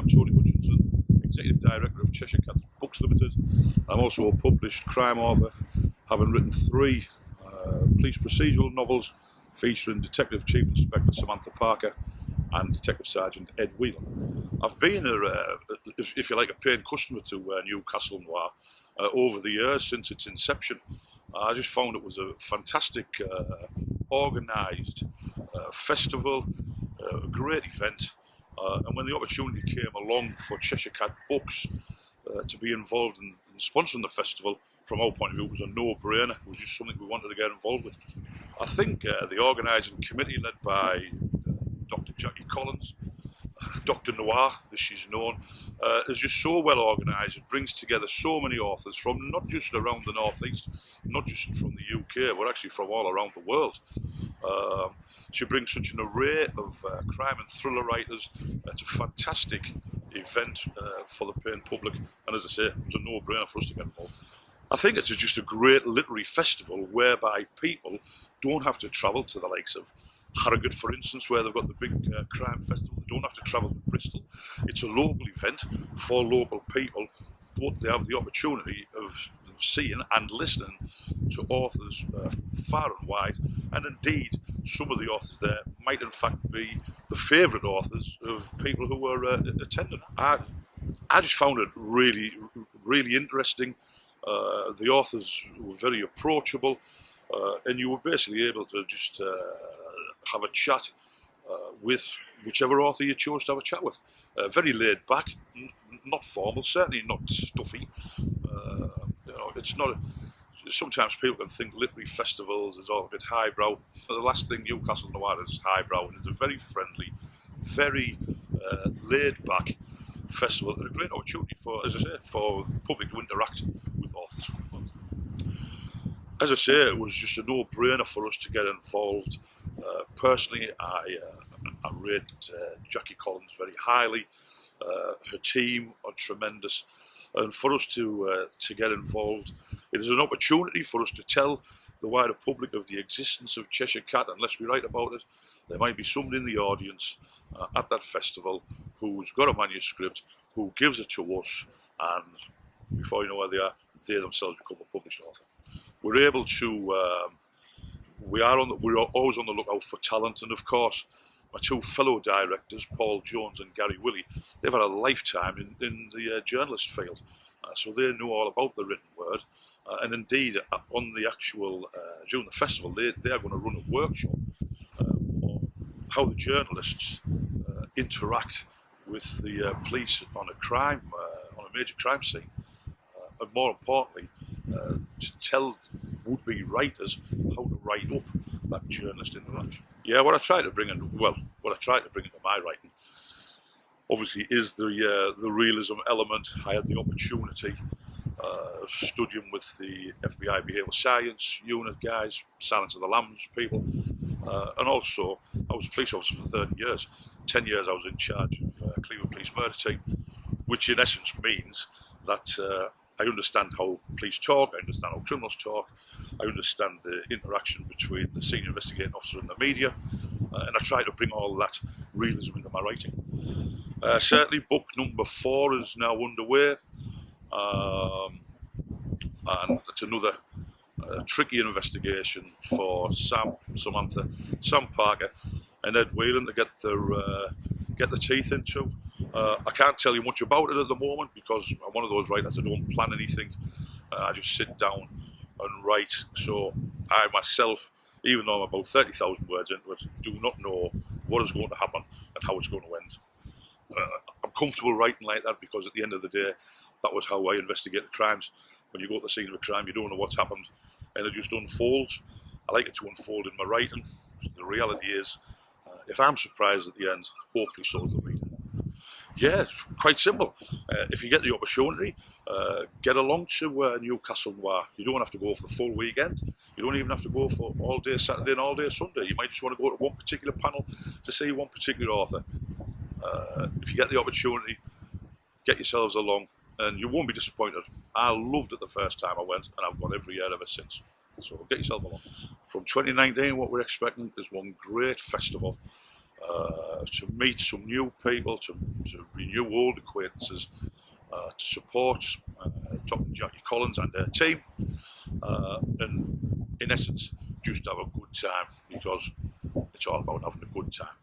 I'm Tony Hutchinson, Executive Director of Cheshire Cat Books Limited. I'm also a published crime author, having written 3 police procedural novels featuring Detective Chief Inspector Samantha Parker and Detective Sergeant Ed Whelan. I've been, if you like, a paying customer to Newcastle Noir over the years since its inception. I just found it was a fantastic, organised festival, a great event. And when the opportunity came along for Cheshire Cat Books to be involved in sponsoring the festival, from our point of view, it was a no-brainer. It was just something we wanted to get involved with. I think the organising committee, led by Dr. Jackie Collins, Dr. Noir, as she's known, is just so well organised. It brings together so many authors from not just around the North East, not just from the UK, but actually from all around the world. She brings such an array of crime and thriller writers. It's a fantastic event for the paying public, and as I say, it was a no-brainer for us to get involved. I think it's just a great literary festival whereby people don't have to travel to the likes of Harrogate, for instance, where they've got the big crime festival. They don't have to travel to Bristol. It's a local event for local people, but they have the opportunity of seeing and listening to authors far and wide, and indeed some of the authors there might in fact be the favourite authors of people who were attending. I just found it really, really interesting. The authors were very approachable, and you were basically able to just have a chat with whichever author you chose to have a chat with. Very laid back, not formal, certainly not stuffy. It's not. Sometimes people can think literary festivals is all a bit highbrow. The last thing Newcastle Noir is highbrow, and it's a very friendly, very laid back festival, and a great opportunity for, as I say, for the public to interact with authors. As I say, it was just a no-brainer for us to get involved. Personally, I rate Jackie Collins very highly. Her team are tremendous, and for us to get involved, it is an opportunity for us to tell the wider public of the existence of Cheshire Cat. And let's be right about it, there might be somebody in the audience at that festival who's got a manuscript, who gives it to us, and before you know where they are, they themselves become a published author. We're able to, we're always on the lookout for talent, and of course, my 2 fellow directors, Paul Jones and Gary Willey, they've had a lifetime in the journalist field, so they know all about the written word. And indeed, on the actual during the festival, they are going to run a workshop on how the journalists interact with the police on a major crime scene, and more importantly, to tell would-be writers how to write up that journalist interaction. Yeah, what I try to bring into my writing, obviously, is the realism element. I had the opportunity of studying with the FBI Behavioural Science Unit guys, Silence of the Lambs people, and also I was a police officer for 30 years. 10 years I was in charge of Cleveland Police Murder Team, which in essence means that I understand how police talk, I understand how criminals talk, I understand the interaction between the senior investigating officer and the media, and I try to bring all that realism into my writing. Certainly book number 4 is now underway, and it's another tricky investigation for Samantha, Sam Parker and Ed Whelan to get the teeth into. I can't tell you much about it at the moment because I'm one of those writers that don't plan anything. I just sit down and write. So I myself, even though I'm about 30,000 words into it, do not know what is going to happen and how it's going to end. I'm comfortable writing like that because at the end of the day, that was how I investigated crimes. When you go to the scene of a crime, you don't know what's happened, and it just unfolds. I like it to unfold in my writing. The reality is, if I'm surprised at the end, hopefully so is the reader. Yeah, it's quite simple. If you get the opportunity, get along to Newcastle Noir. You don't have to go for the full weekend. You don't even have to go for all day Saturday and all day Sunday. You might just want to go to one particular panel to see one particular author. If you get the opportunity, get yourselves along, and you won't be disappointed. I loved it the first time I went, and I've gone every year ever since. So get yourself along. From 2019, what we're expecting is one great festival. to meet some new people, to renew old acquaintances, to support Dr. Jackie Collins and her team, and in essence, just have a good time, because it's all about having a good time.